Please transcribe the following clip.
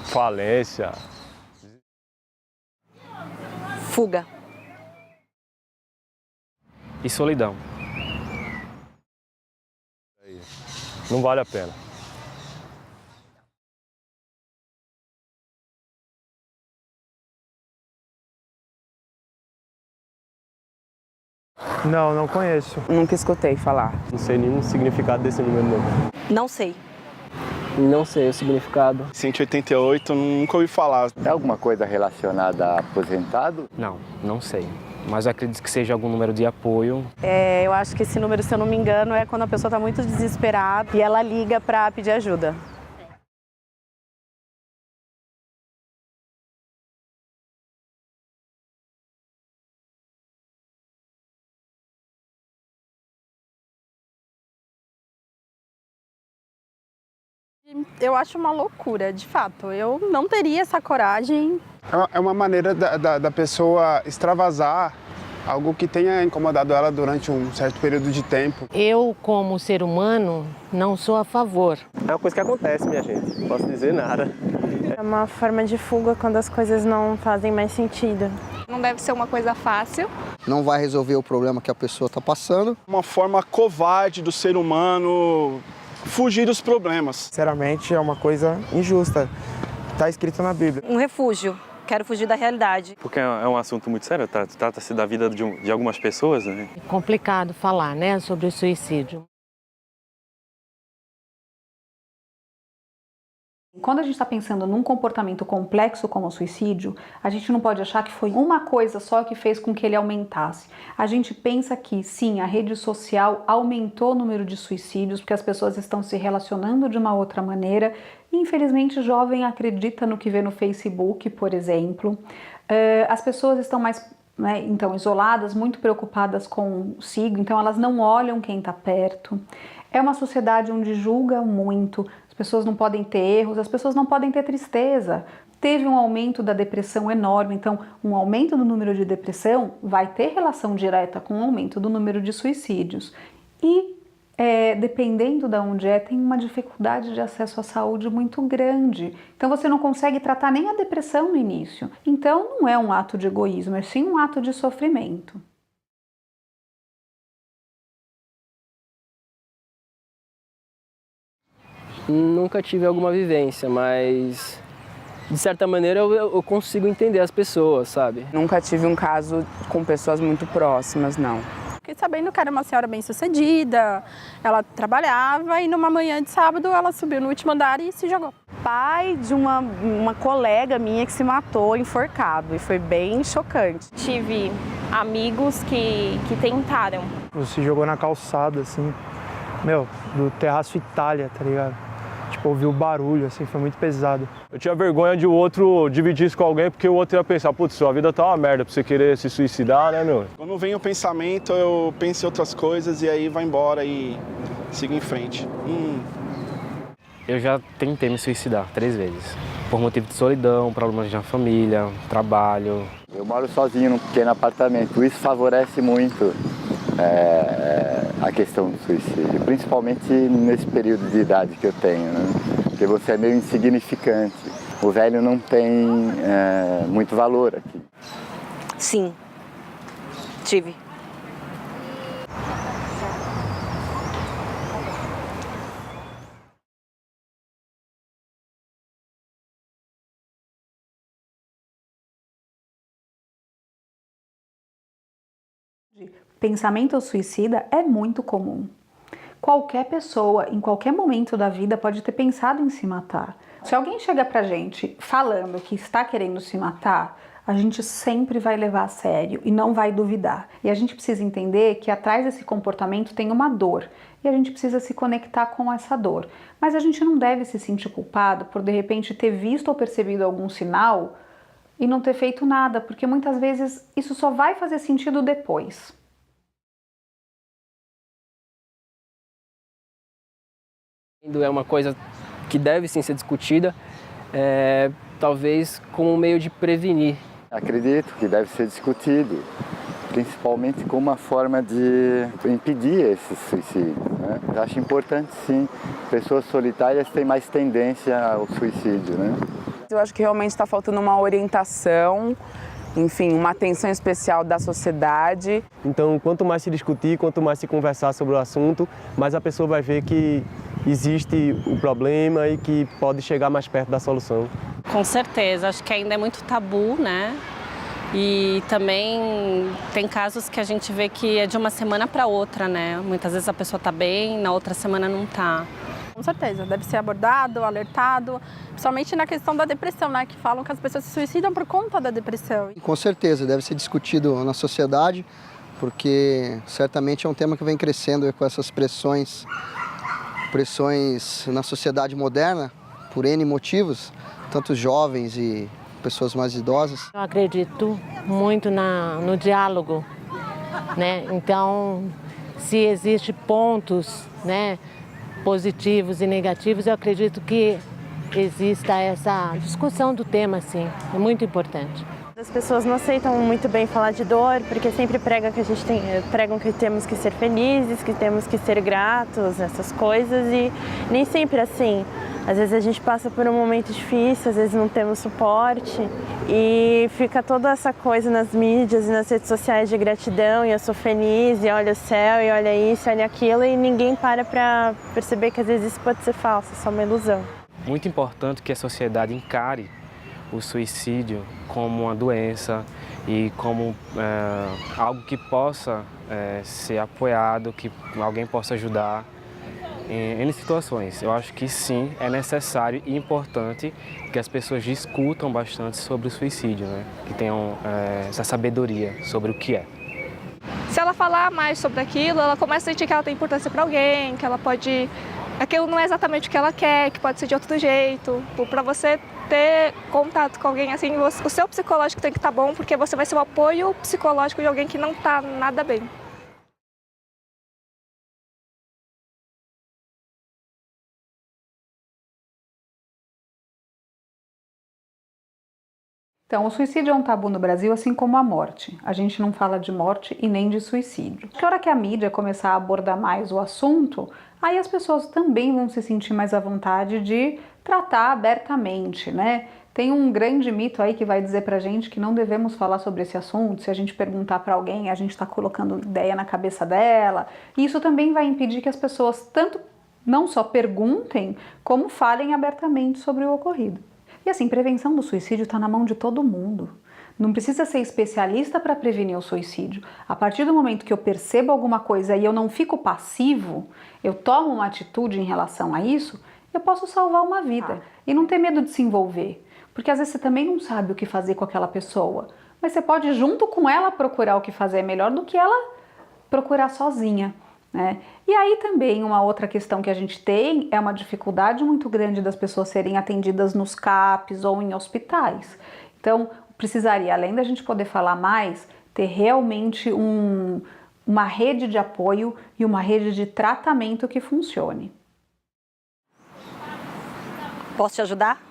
Falência. Fuga. E solidão. Não vale a pena. Não conheço. Nunca escutei falar. Não sei nenhum significado desse número não. Não sei. Não sei o significado. 188, nunca ouvi falar. É alguma coisa relacionada a aposentado? Não sei. Mas eu acredito que seja algum número de apoio. Eu acho que esse número, se eu não me engano, é quando a pessoa está muito desesperada e ela liga para pedir ajuda. Eu acho uma loucura, de fato. Eu não teria essa coragem. É uma maneira da pessoa extravasar algo que tenha incomodado ela durante um certo período de tempo. Eu, como ser humano, não sou a favor. É uma coisa que acontece, minha gente. Não posso dizer nada. É uma forma de fuga quando as coisas não fazem mais sentido. Não deve ser uma coisa fácil. Não vai resolver o problema que a pessoa está passando. Uma forma covarde do ser humano fugir dos problemas. Sinceramente, é uma coisa injusta. Está escrito na Bíblia. Um refúgio. Quero fugir da realidade. Porque é um assunto muito sério, trata-se da vida de algumas pessoas, né? É complicado falar, né, sobre o suicídio. Quando a gente está pensando num comportamento complexo como o suicídio, a gente não pode achar que foi uma coisa só que fez com que ele aumentasse. A gente pensa que, sim, a rede social aumentou o número de suicídios porque as pessoas estão se relacionando de uma outra maneira. E, infelizmente, jovem acredita no que vê no Facebook, por exemplo. As pessoas estão mais então, isoladas, muito preocupadas consigo, então elas não olham quem está perto. É uma sociedade onde julgam muito, as pessoas não podem ter erros, as pessoas não podem ter tristeza. Teve um aumento da depressão enorme, então um aumento do número de depressão vai ter relação direta com o aumento do número de suicídios. E dependendo de onde tem uma dificuldade de acesso à saúde muito grande. Então você não consegue tratar nem a depressão no início. Então não é um ato de egoísmo, é sim um ato de sofrimento. Nunca tive alguma vivência, mas de certa maneira eu consigo entender as pessoas, sabe? Nunca tive um caso com pessoas muito próximas, não. Fiquei sabendo que era uma senhora bem-sucedida, ela trabalhava e numa manhã de sábado ela subiu no último andar e se jogou. Pai de uma colega minha que se matou enforcado e foi bem chocante. Tive amigos que tentaram. Se jogou na calçada, assim, do Terraço Itália, tá ligado? Tipo, ouvi o barulho, assim, foi muito pesado. Eu tinha vergonha de o outro dividir isso com alguém, porque o outro ia pensar, putz, sua vida tá uma merda pra você querer se suicidar, né, meu? Quando vem o pensamento, eu penso em outras coisas e aí vai embora e sigo em frente. Eu já tentei me suicidar 3 vezes. Por motivo de solidão, problemas na família, trabalho. Eu moro sozinho num pequeno apartamento, isso favorece muito a questão do suicídio, principalmente nesse período de idade que eu tenho, né? Porque você é meio insignificante. O velho não tem muito valor aqui. Sim. Tive. Pensamento suicida é muito comum. Qualquer pessoa, em qualquer momento da vida, pode ter pensado em se matar. Se alguém chega pra gente falando que está querendo se matar, a gente sempre vai levar a sério e não vai duvidar. E a gente precisa entender que atrás desse comportamento tem uma dor e a gente precisa se conectar com essa dor. Mas a gente não deve se sentir culpado por de repente ter visto ou percebido algum sinal e não ter feito nada, porque muitas vezes isso só vai fazer sentido depois. É uma coisa que deve sim ser discutida, talvez como um meio de prevenir. Acredito que deve ser discutido, principalmente como uma forma de impedir esse suicídio. né? Eu acho importante, sim. Pessoas solitárias têm mais tendência ao suicídio, né? Eu acho que realmente está faltando uma orientação, enfim, uma atenção especial da sociedade. Então, quanto mais se discutir, quanto mais se conversar sobre o assunto, mais a pessoa vai ver que existe o problema e que pode chegar mais perto da solução. Com certeza, acho que ainda é muito tabu, né? E também tem casos que a gente vê que é de uma semana para outra, né? Muitas vezes a pessoa está bem, na outra semana não está. Com certeza, deve ser abordado, alertado, principalmente na questão da depressão, né? Que falam que as pessoas se suicidam por conta da depressão. Com certeza, deve ser discutido na sociedade, porque certamente é um tema que vem crescendo com essas pressões na sociedade moderna, por N motivos, tanto jovens e pessoas mais idosas. Eu acredito muito no diálogo, né? Então, se existem pontos, né, positivos e negativos, eu acredito que exista essa discussão do tema, sim, é muito importante. As pessoas não aceitam muito bem falar de dor, porque sempre pregam que temos que ser felizes, que temos que ser gratos, essas coisas, e nem sempre é assim. Às vezes a gente passa por um momento difícil, às vezes não temos suporte e fica toda essa coisa nas mídias e nas redes sociais de gratidão, e eu sou feliz, e olha o céu, e olha isso, olha aquilo, e ninguém para perceber que às vezes isso pode ser falso, é só uma ilusão. Muito importante que a sociedade encare o suicídio como uma doença e como algo que possa ser apoiado, que alguém possa ajudar em situações. Eu acho que sim, é necessário e importante que as pessoas discutam bastante sobre o suicídio, né? Que tenham essa sabedoria sobre o que é. Se ela falar mais sobre aquilo, ela começa a sentir que ela tem importância para alguém, que ela pode... Aquilo não é exatamente o que ela quer, que pode ser de outro jeito. Para você ter contato com alguém assim, o seu psicológico tem que estar bom, porque você vai ser o apoio psicológico de alguém que não está nada bem. Então, o suicídio é um tabu no Brasil, assim como a morte. A gente não fala de morte e nem de suicídio. Na hora que a mídia começar a abordar mais o assunto, aí as pessoas também vão se sentir mais à vontade de tratar abertamente, né? Tem um grande mito aí que vai dizer pra gente que não devemos falar sobre esse assunto. Se a gente perguntar pra alguém, a gente está colocando ideia na cabeça dela. E isso também vai impedir que as pessoas tanto não só perguntem, como falem abertamente sobre o ocorrido. E assim, prevenção do suicídio está na mão de todo mundo. Não precisa ser especialista para prevenir o suicídio. A partir do momento que eu percebo alguma coisa e eu não fico passivo, eu tomo uma atitude em relação a isso, eu posso salvar uma vida. E não ter medo de se envolver. Porque às vezes você também não sabe o que fazer com aquela pessoa. Mas você pode, junto com ela, procurar o que fazer melhor do que ela procurar sozinha, né? E aí também uma outra questão que a gente tem é uma dificuldade muito grande das pessoas serem atendidas nos CAPs ou em hospitais. Então, precisaria, além da gente poder falar mais, ter realmente uma rede de apoio e uma rede de tratamento que funcione. Posso te ajudar?